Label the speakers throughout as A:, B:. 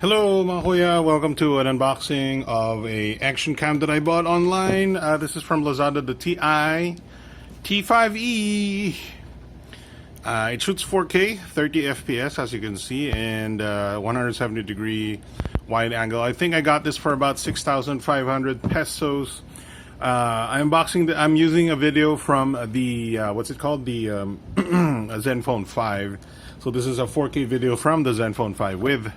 A: Hello mga kuya, welcome to an unboxing of a action cam that I bought online. This is from Lazada, the ThiEye T5e. It shoots 4K 30 FPS as you can see, and 170-degree wide angle. I think I got this for about 6,500 pesos. I'm using a video from the what's it called, the Zenfone 5. So this is a 4K video from the Zenfone 5 with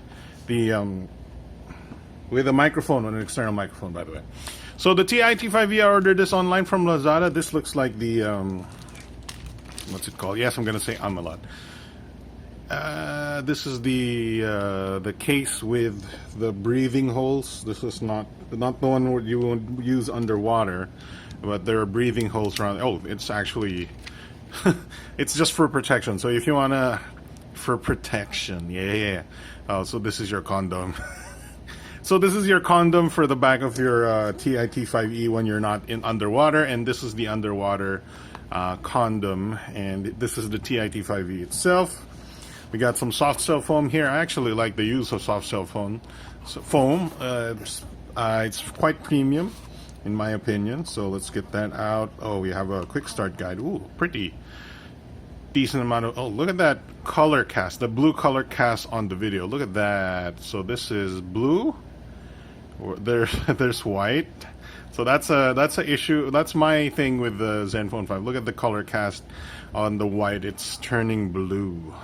A: a microphone, an external microphone, by the way. So the ThiEye T5e, I ordered this online from Lazada. This looks like the what's it called? Yes, I'm gonna say a lot. This is the case with the breathing holes. This is not the one you would use underwater, but there are breathing holes around. Oh, it's actually it's just for protection. So if you wanna, for protection, yeah. Oh, so this is your condom. So this is your condom for the back of your ThiEye T5e when you're not in underwater, and this is the underwater condom, and this is the ThiEye T5e itself. We got some soft cell foam here. I actually like the use of soft cell foam. It's quite premium, in my opinion. So let's get that out. Oh, we have a quick start guide. Ooh, pretty decent amount of, oh, look at that color cast, the blue color cast on the video. Look at that. So this is blue, there's white. So that's a issue. That's my thing with the Zenfone 5. Look at the color cast on the white, it's turning blue.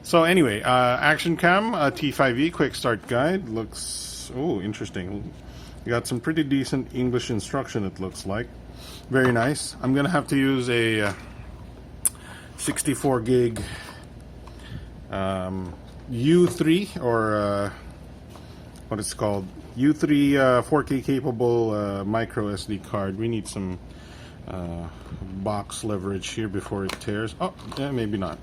A: So anyway, action cam, T5e quick start guide. Looks, oh, interesting. You got some pretty decent English instruction, it looks like. Very nice. I'm gonna have to use a 64 gig U3 or what it's called, U3 4K capable micro SD card. We need some box leverage here before it tears. Oh, yeah, maybe not.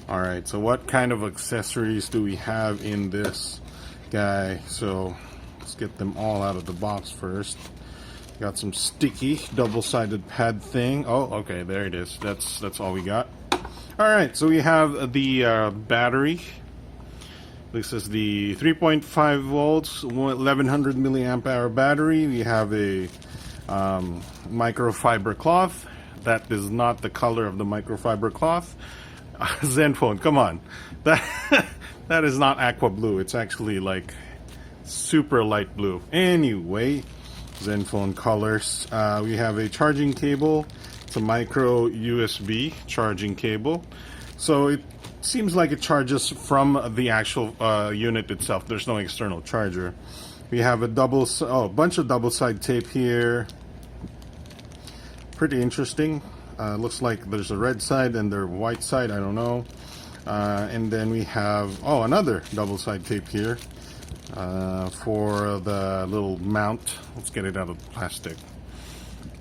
A: Alright, so what kind of accessories do we have in this guy? So let's get them all out of the box first. Got some sticky double-sided pad thing. Oh, okay, there it is. That's all we got. Alright, so we have the battery. This is the 3.5 volts, 1100 milliamp hour battery. We have a microfiber cloth. That is not the color of the microfiber cloth. Zenfone, come on. That is not aqua blue. It's actually like super light blue. Anyway, Zenfone colors. We have a charging cable. It's a micro USB charging cable. So it seems like it charges from the actual unit itself. There's no external charger. We have a bunch of double-side tape here. Pretty interesting. Looks like there's a red side and the white side, I don't know. And then we have, oh, another double-side tape here for the little mount. Let's get it out of the plastic.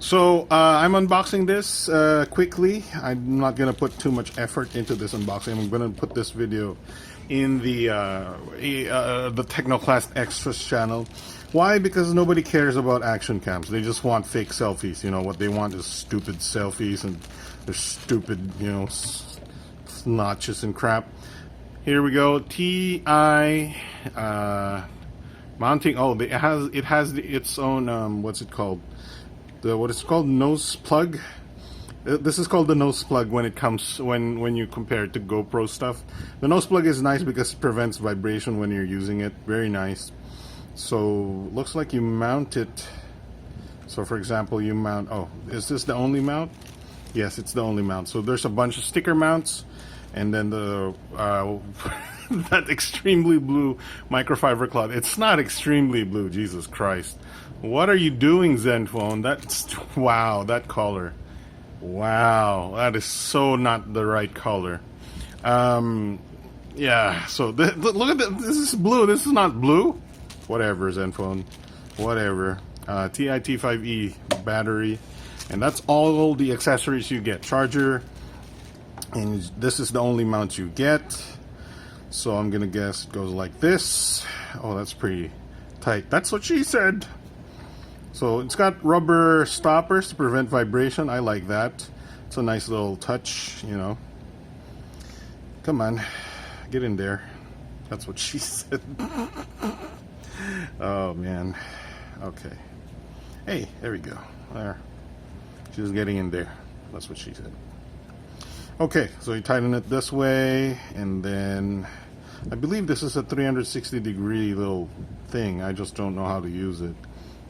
A: So I'm unboxing this quickly. I'm not gonna put too much effort into this unboxing. I'm gonna put this video in the Technoclass Extras channel. Why? Because nobody cares about action cams. They just want fake selfies. You know, what they want is stupid selfies and their stupid, you know, notches and crap. Here we go. ThiEye mounting. Oh, it has its own what's it called? What it's called, nose plug. This is called the nose plug when it comes when you compare it to GoPro stuff. The nose plug is nice because it prevents vibration when you're using it. Very nice. So looks like you mount it. So for example, you mount, oh, is this the only mount? Yes, it's the only mount. So there's a bunch of sticker mounts, and then the that extremely blue microfiber cloth. It's not extremely blue, Jesus Christ. What are you doing, Zenfone? That's, wow, that color. Wow, that is so not the right color. Yeah, so look at this. This is blue. This is not blue. Whatever, Zenfone. Whatever. ThiEye T5e battery. And that's all the accessories you get. Charger. And this is the only mount you get. So I'm gonna guess it goes like this. Oh, that's pretty tight. That's what she said. So it's got rubber stoppers to prevent vibration. I like that. It's a nice little touch, you know. Come on, get in there. That's what she said. Oh man. Okay. Hey, there we go. There. She's getting in there. That's what she said. Okay, so you tighten it this way, and then I believe this is a 360-degree little thing. I just don't know how to use it.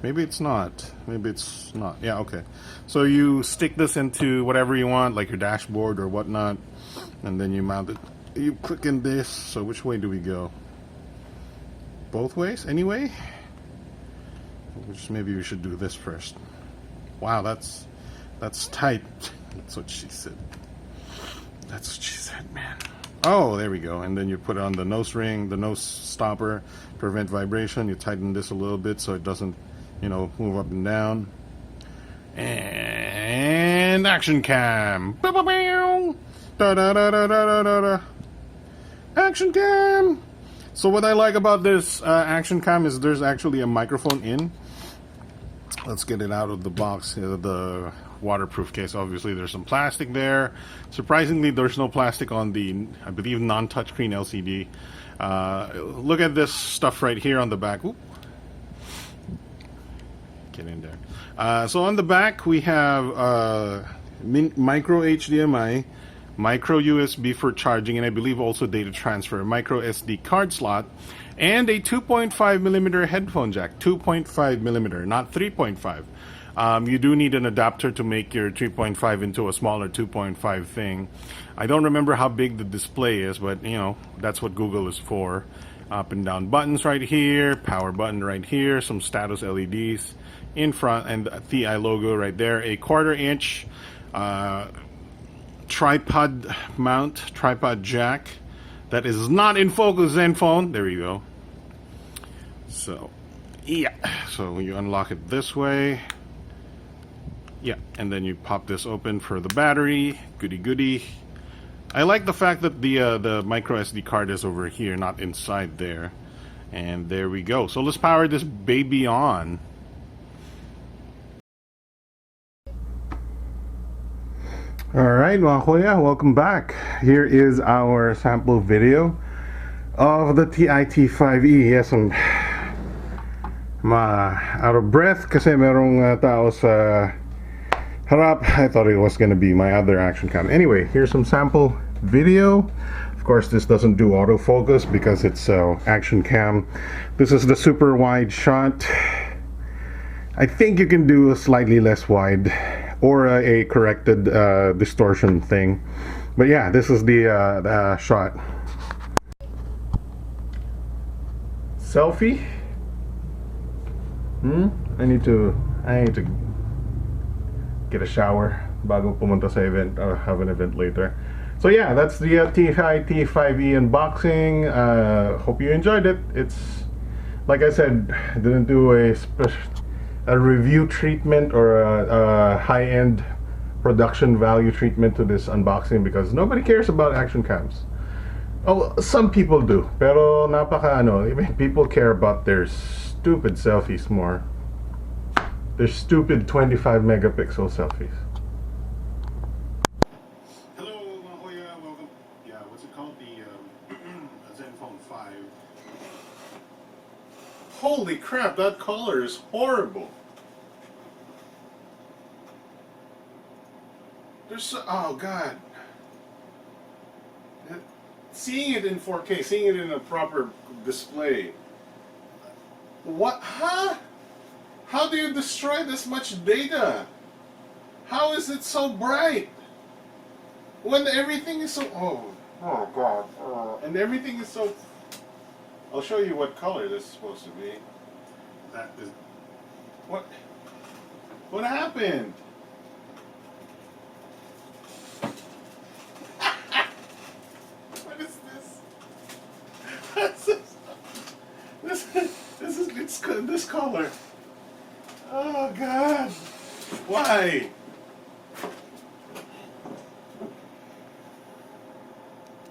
A: Maybe it's not. Maybe it's not. Yeah, okay. So you stick this into whatever you want, like your dashboard or whatnot, and then you mount it. You click in this. So which way do we go? Both ways? Anyway? Which maybe we should do this first. Wow, that's tight. That's what she said. That's what she said, man. Oh, there we go. And then you put on the nose ring, the nose stopper, prevent vibration. You tighten this a little bit so it doesn't, you know, move up and down. And action cam. Action cam. So what I like about this action cam is there's actually a microphone in. Let's get it out of the box, the waterproof case. Obviously there's some plastic there. Surprisingly, there's no plastic on the, I believe, non-touchscreen LCD. Look at this stuff right here on the back. Oop. Get in there. So on the back we have micro HDMI, micro USB for charging, and I believe also data transfer, micro SD card slot, and a 2.5 millimeter headphone jack. 2.5 millimeter, not 3.5. You do need an adapter to make your 3.5 into a smaller 2.5 thing. I don't remember how big the display is, but you know, that's what Google is for. Up and down buttons right here, power button right here, some status LEDs in front, and the ThiEYE logo right there. A 1/4 inch tripod mount, tripod jack that is not in focus Zenfone. There you go. So yeah, so you unlock it this way. Yeah, and then you pop this open for the battery. Goody goody. I like the fact that the micro SD card is over here, not inside there. And there we go. So let's power this baby on. Alright mga kuya, welcome back. Here is our sample video of the ThiEYE T5e. Yes, I'm out of breath kasi merong tao sa harap. I thought it was going to be my other action cam. Anyway, here's some sample video. Of course, this doesn't do autofocus because it's action cam. This is the super wide shot. I think you can do a slightly less wide or a corrected distortion thing. But yeah, this is the shot. Selfie? I need to get a shower bago pumunta sa event or have an event later. So yeah, that's the ThiEYE T5e unboxing. Hope you enjoyed it. It's, like I said, I didn't do a review treatment or a high-end production value treatment to this unboxing because nobody cares about action cams. Oh, some people do, pero napaka ano, people care about their stupid selfies more. Their stupid 25 megapixel selfies. Hello, Mahoya, welcome. Yeah, what's it called? The Zenfone 5. Holy crap, that color is horrible. There's so, oh god. Seeing it in 4K, seeing it in a proper display. What? Huh? How do you destroy this much data? How is it so bright? When everything is so... Oh god. And everything is so... I'll show you what color this is supposed to be. That is... What? What happened? What is this? This color. Oh god. Why?